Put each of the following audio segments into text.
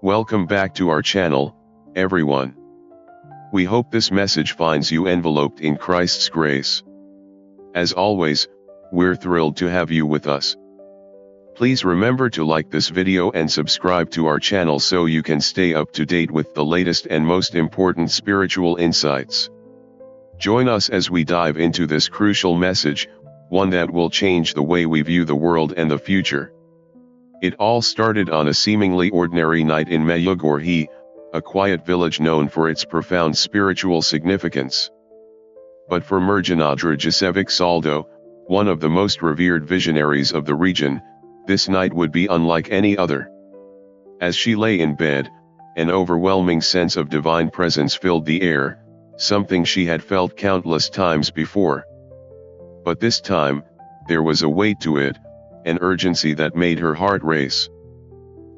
Welcome back to our channel, everyone. We hope this message finds you enveloped in Christ's grace. As always, we're thrilled to have you with us. Please remember to like this video and subscribe to our channel so you can stay up to date with the latest and most important spiritual insights. Join us as we dive into this crucial message, one that will change the way we view the world and the future. It all started on a seemingly ordinary night in Medjugorje, a quiet village known for its profound spiritual significance. But for Medjugorje Saldo, one of the most revered visionaries of the region, this night would be unlike any other. As she lay in bed, an overwhelming sense of divine presence filled the air, something she had felt countless times before. But this time, there was a weight to it, an urgency that made her heart race.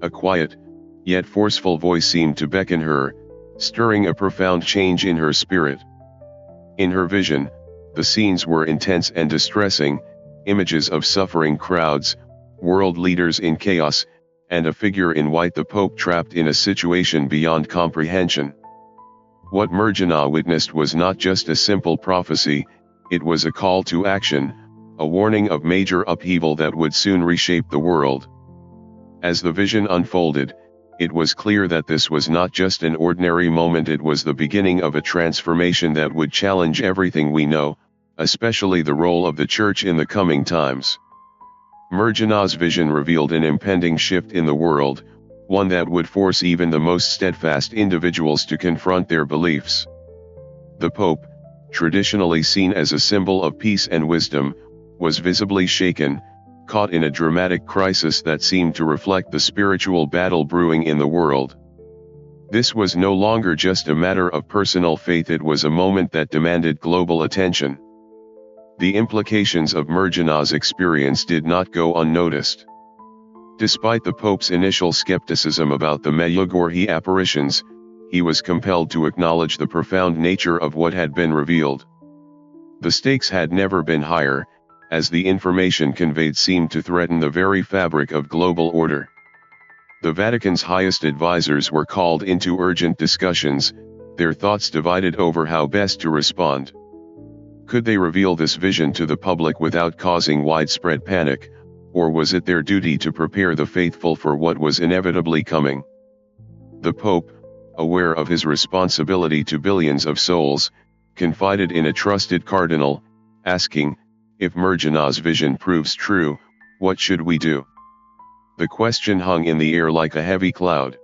A quiet, yet forceful voice seemed to beckon her, stirring a profound change in her spirit. In her vision, the scenes were intense and distressing, images of suffering crowds, world leaders in chaos, and a figure in white, the Pope, trapped in a situation beyond comprehension. What Medjugorje witnessed was not just a simple prophecy, it was a call to action, a warning of major upheaval that would soon reshape the world. As the vision unfolded, it was clear that this was not just an ordinary moment, it was the beginning of a transformation that would challenge everything we know, especially the role of the Church in the coming times. Medjugorje's vision revealed an impending shift in the world, one that would force even the most steadfast individuals to confront their beliefs. The Pope, traditionally seen as a symbol of peace and wisdom, was visibly shaken, caught in a dramatic crisis that seemed to reflect the spiritual battle brewing in the world. This was no longer just a matter of personal faith, it was a moment that demanded global attention. The implications of Medjugorje's experience did not go unnoticed. Despite the Pope's initial skepticism about the Medjugorje apparitions, he was compelled to acknowledge the profound nature of what had been revealed. The stakes had never been higher, as the information conveyed seemed to threaten the very fabric of global order. The Vatican's highest advisors were called into urgent discussions, their thoughts divided over how best to respond. Could they reveal this vision to the public without causing widespread panic, or was it their duty to prepare the faithful for what was inevitably coming? The Pope, aware of his responsibility to billions of souls, confided in a trusted cardinal, asking, "If Medjugorje's vision proves true, what should we do?" The question hung in the air like a heavy cloud.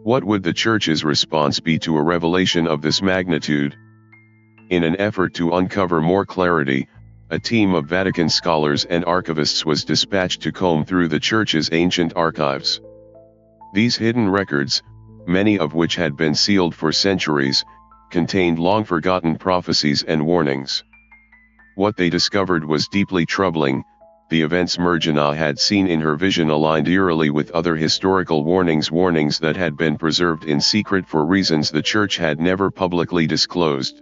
What would the Church's response be to a revelation of this magnitude? In an effort to uncover more clarity, a team of Vatican scholars and archivists was dispatched to comb through the Church's ancient archives. These hidden records, many of which had been sealed for centuries, contained long-forgotten prophecies and warnings. What they discovered was deeply troubling. The events Medjugorje had seen in her vision aligned eerily with other historical warnings that had been preserved in secret for reasons the Church had never publicly disclosed.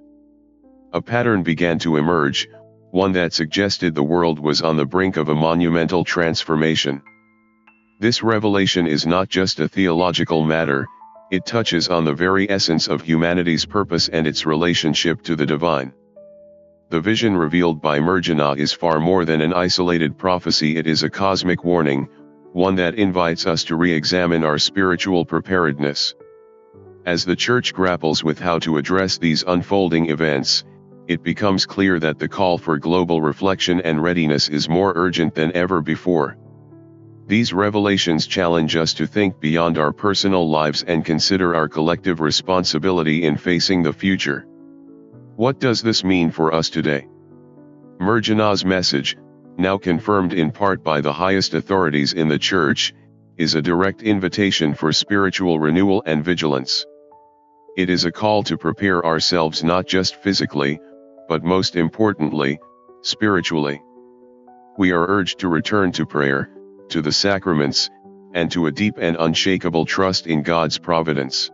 A pattern began to emerge, one that suggested the world was on the brink of a monumental transformation. This revelation is not just a theological matter, it touches on the very essence of humanity's purpose and its relationship to the divine. The vision revealed by Medjugorje is far more than an isolated prophecy, it is a cosmic warning, one that invites us to re-examine our spiritual preparedness. As the Church grapples with how to address these unfolding events, it becomes clear that the call for global reflection and readiness is more urgent than ever before. These revelations challenge us to think beyond our personal lives and consider our collective responsibility in facing the future. What does this mean for us today? Medjugorje's message, now confirmed in part by the highest authorities in the Church, is a direct invitation for spiritual renewal and vigilance. It is a call to prepare ourselves not just physically, but most importantly, spiritually. We are urged to return to prayer, to the sacraments, and to a deep and unshakable trust in God's providence.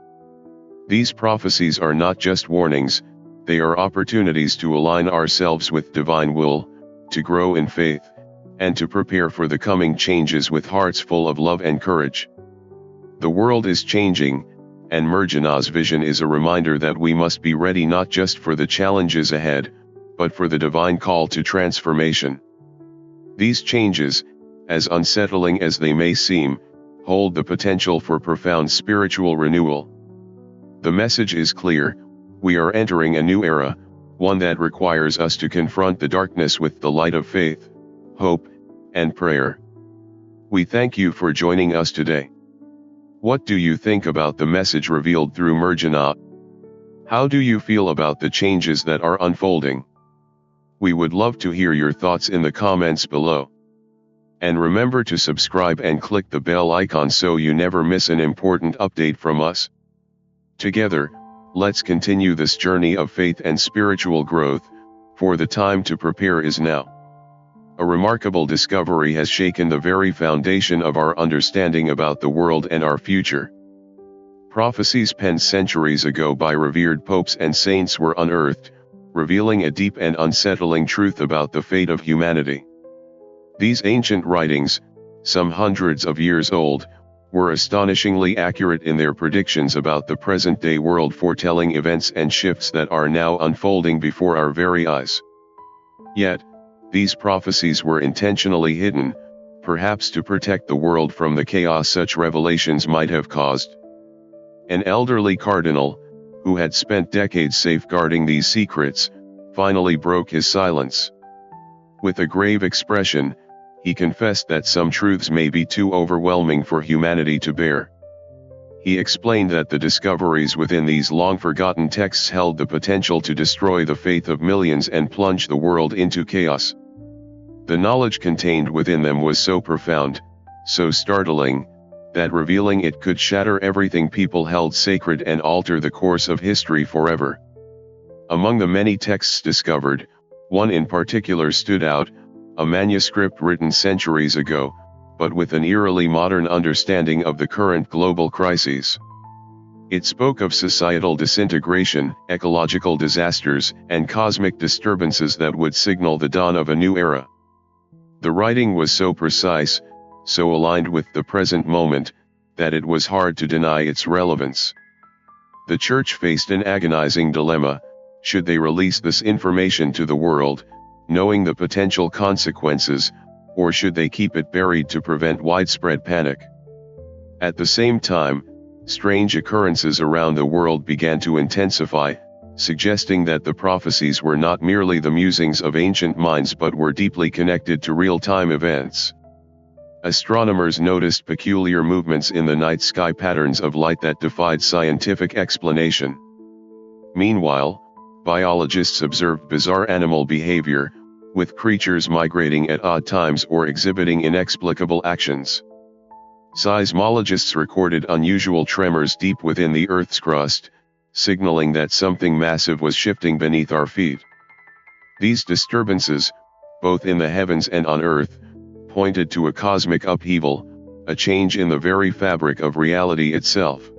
These prophecies are not just warnings, they are opportunities to align ourselves with divine will, to grow in faith, and to prepare for the coming changes with hearts full of love and courage. The world is changing, and Medjugorje's vision is a reminder that we must be ready not just for the challenges ahead, but for the divine call to transformation. These changes, as unsettling as they may seem, hold the potential for profound spiritual renewal. The message is clear: we are entering a new era, one that requires us to confront the darkness with the light of faith, hope, and prayer. We thank you for joining us today. What do you think about the message revealed through Medjugorje? How do you feel about the changes that are unfolding? We would love to hear your thoughts in the comments below. And remember to subscribe and click the bell icon so you never miss an important update from us. Together, let's continue this journey of faith and spiritual growth, for the time to prepare is now. A remarkable discovery has shaken the very foundation of our understanding about the world and our future. Prophecies penned centuries ago by revered popes and saints were unearthed, revealing a deep and unsettling truth about the fate of humanity. These ancient writings, some hundreds of years old, were astonishingly accurate in their predictions about the present-day world, foretelling events and shifts that are now unfolding before our very eyes. Yet, these prophecies were intentionally hidden, perhaps to protect the world from the chaos such revelations might have caused. An elderly cardinal, who had spent decades safeguarding these secrets, finally broke his silence. With a grave expression, he confessed that some truths may be too overwhelming for humanity to bear. He explained that the discoveries within these long-forgotten texts held the potential to destroy the faith of millions and plunge the world into chaos. The knowledge contained within them was so profound, so startling, that revealing it could shatter everything people held sacred and alter the course of history forever. Among the many texts discovered, one in particular stood out, a manuscript written centuries ago, but with an eerily modern understanding of the current global crises. It spoke of societal disintegration, ecological disasters, and cosmic disturbances that would signal the dawn of a new era. The writing was so precise, so aligned with the present moment, that it was hard to deny its relevance. The Church faced an agonizing dilemma: should they release this information to the world, knowing the potential consequences, or should they keep it buried to prevent widespread panic? At the same time, strange occurrences around the world began to intensify, suggesting that the prophecies were not merely the musings of ancient minds but were deeply connected to real-time events. Astronomers noticed peculiar movements in the night sky, patterns of light that defied scientific explanation. Meanwhile, biologists observed bizarre animal behavior, with creatures migrating at odd times or exhibiting inexplicable actions. Seismologists recorded unusual tremors deep within the Earth's crust, signaling that something massive was shifting beneath our feet. These disturbances, both in the heavens and on Earth, pointed to a cosmic upheaval, a change in the very fabric of reality itself.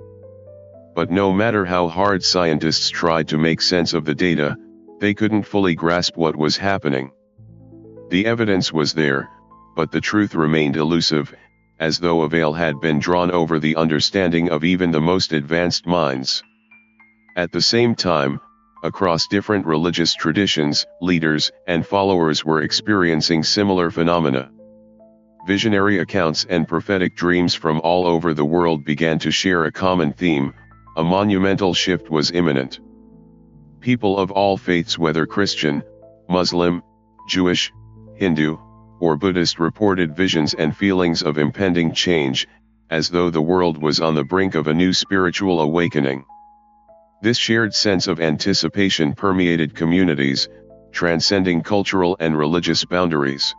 But no matter how hard scientists tried to make sense of the data, they couldn't fully grasp what was happening. The evidence was there, but the truth remained elusive, as though a veil had been drawn over the understanding of even the most advanced minds. At the same time, across different religious traditions, leaders and followers were experiencing similar phenomena. Visionary accounts and prophetic dreams from all over the world began to share a common theme: a monumental shift was imminent. People of all faiths, whether Christian, Muslim, Jewish, Hindu, or Buddhist, reported visions and feelings of impending change, as though the world was on the brink of a new spiritual awakening. This shared sense of anticipation permeated communities, transcending cultural and religious boundaries.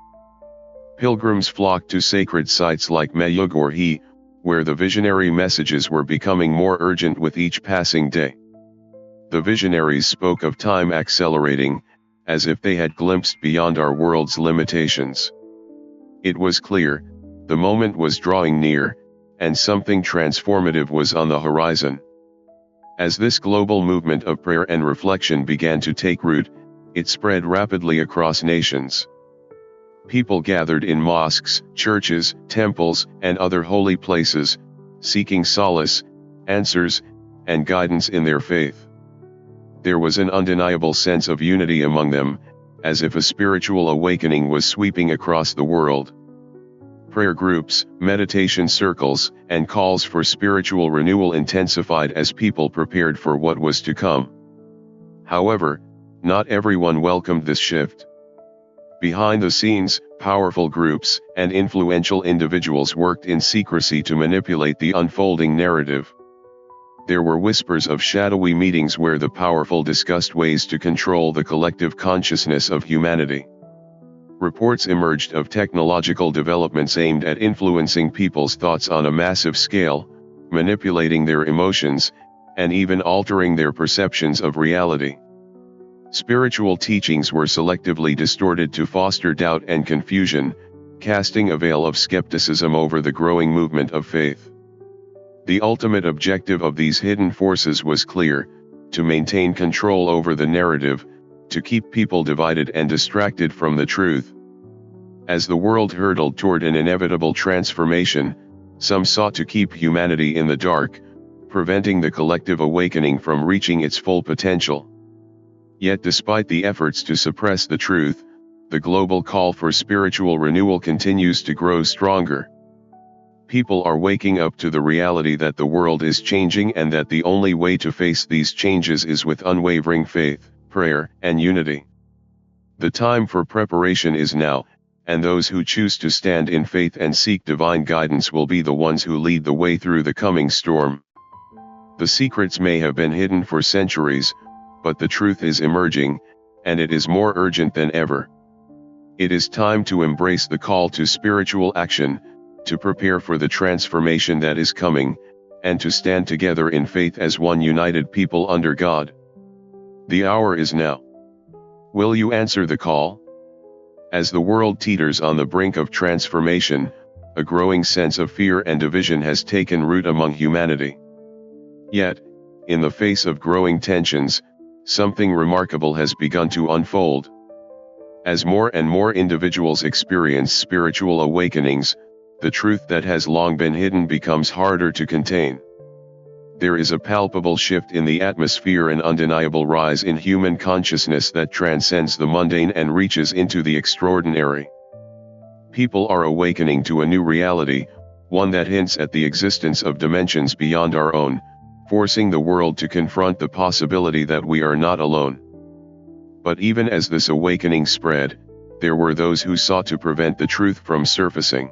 Pilgrims flocked to sacred sites like Medjugorje, where the visionary messages were becoming more urgent with each passing day. The visionaries spoke of time accelerating, as if they had glimpsed beyond our world's limitations. It was clear, the moment was drawing near, and something transformative was on the horizon. As this global movement of prayer and reflection began to take root, it spread rapidly across nations. People gathered in mosques, churches, temples, and other holy places, seeking solace, answers, and guidance in their faith. There was an undeniable sense of unity among them, as if a spiritual awakening was sweeping across the world. Prayer groups, meditation circles, and calls for spiritual renewal intensified as people prepared for what was to come. However, not everyone welcomed this shift. Behind the scenes, powerful groups and influential individuals worked in secrecy to manipulate the unfolding narrative. There were whispers of shadowy meetings where the powerful discussed ways to control the collective consciousness of humanity. Reports emerged of technological developments aimed at influencing people's thoughts on a massive scale, manipulating their emotions, and even altering their perceptions of reality. Spiritual teachings were selectively distorted to foster doubt and confusion, casting a veil of skepticism over the growing movement of faith. The ultimate objective of these hidden forces was clear: to maintain control over the narrative, to keep people divided and distracted from the truth. As the world hurtled toward an inevitable transformation, some sought to keep humanity in the dark, preventing the collective awakening from reaching its full potential. Yet despite the efforts to suppress the truth, the global call for spiritual renewal continues to grow stronger. People are waking up to the reality that the world is changing and that the only way to face these changes is with unwavering faith, prayer, and unity. The time for preparation is now, and those who choose to stand in faith and seek divine guidance will be the ones who lead the way through the coming storm. The secrets may have been hidden for centuries, but the truth is emerging, and it is more urgent than ever. It is time to embrace the call to spiritual action, to prepare for the transformation that is coming, and to stand together in faith as one united people under God. The hour is now. Will you answer the call? As the world teeters on the brink of transformation, a growing sense of fear and division has taken root among humanity. Yet, in the face of growing tensions, something remarkable has begun to unfold. As more and more individuals experience spiritual awakenings, the truth that has long been hidden becomes harder to contain. There is a palpable shift in the atmosphere, an undeniable rise in human consciousness that transcends the mundane and reaches into the extraordinary. People are awakening to a new reality, one that hints at the existence of dimensions beyond our own, forcing the world to confront the possibility that we are not alone. But even as this awakening spread, there were those who sought to prevent the truth from surfacing.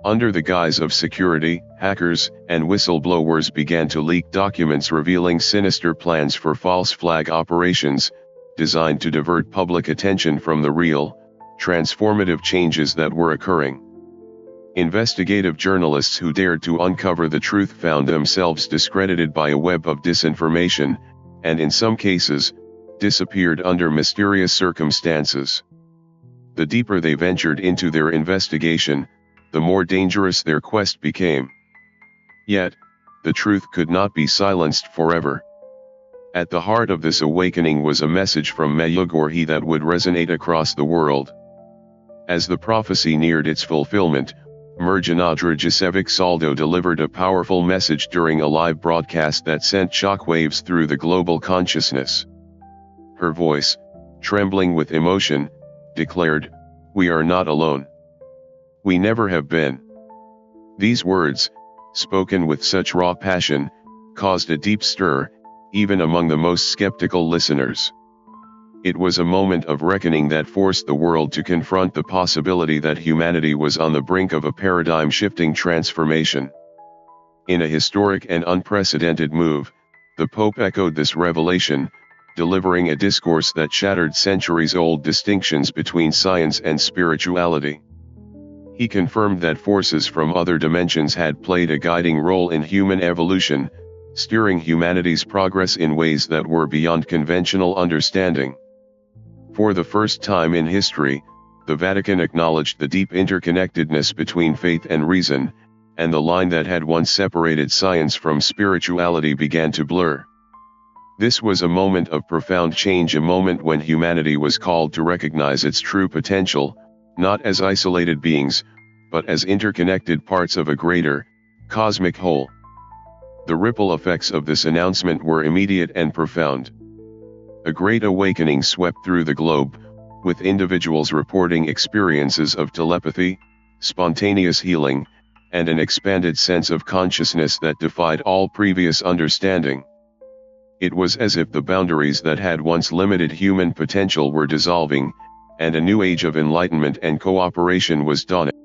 Under the guise of security, hackers and whistleblowers began to leak documents revealing sinister plans for false flag operations, designed to divert public attention from the real, transformative changes that were occurring. Investigative journalists who dared to uncover the truth found themselves discredited by a web of disinformation, and in some cases, disappeared under mysterious circumstances. The deeper they ventured into their investigation, the more dangerous their quest became. Yet, the truth could not be silenced forever. At the heart of this awakening was a message from Medjugorje that would resonate across the world. As the prophecy neared its fulfillment, Medjugorje Saldo delivered a powerful message during a live broadcast that sent shockwaves through the global consciousness. Her voice, trembling with emotion, declared, "We are not alone. We never have been." These words, spoken with such raw passion, caused a deep stir, even among the most skeptical listeners. It was a moment of reckoning that forced the world to confront the possibility that humanity was on the brink of a paradigm-shifting transformation. In a historic and unprecedented move, the Pope echoed this revelation, delivering a discourse that shattered centuries-old distinctions between science and spirituality. He confirmed that forces from other dimensions had played a guiding role in human evolution, steering humanity's progress in ways that were beyond conventional understanding. For the first time in history, the Vatican acknowledged the deep interconnectedness between faith and reason, and the line that had once separated science from spirituality began to blur. This was a moment of profound change, a moment when humanity was called to recognize its true potential, not as isolated beings, but as interconnected parts of a greater, cosmic whole. The ripple effects of this announcement were immediate and profound. A great awakening swept through the globe, with individuals reporting experiences of telepathy, spontaneous healing, and an expanded sense of consciousness that defied all previous understanding. It was as if the boundaries that had once limited human potential were dissolving, and a new age of enlightenment and cooperation was dawning.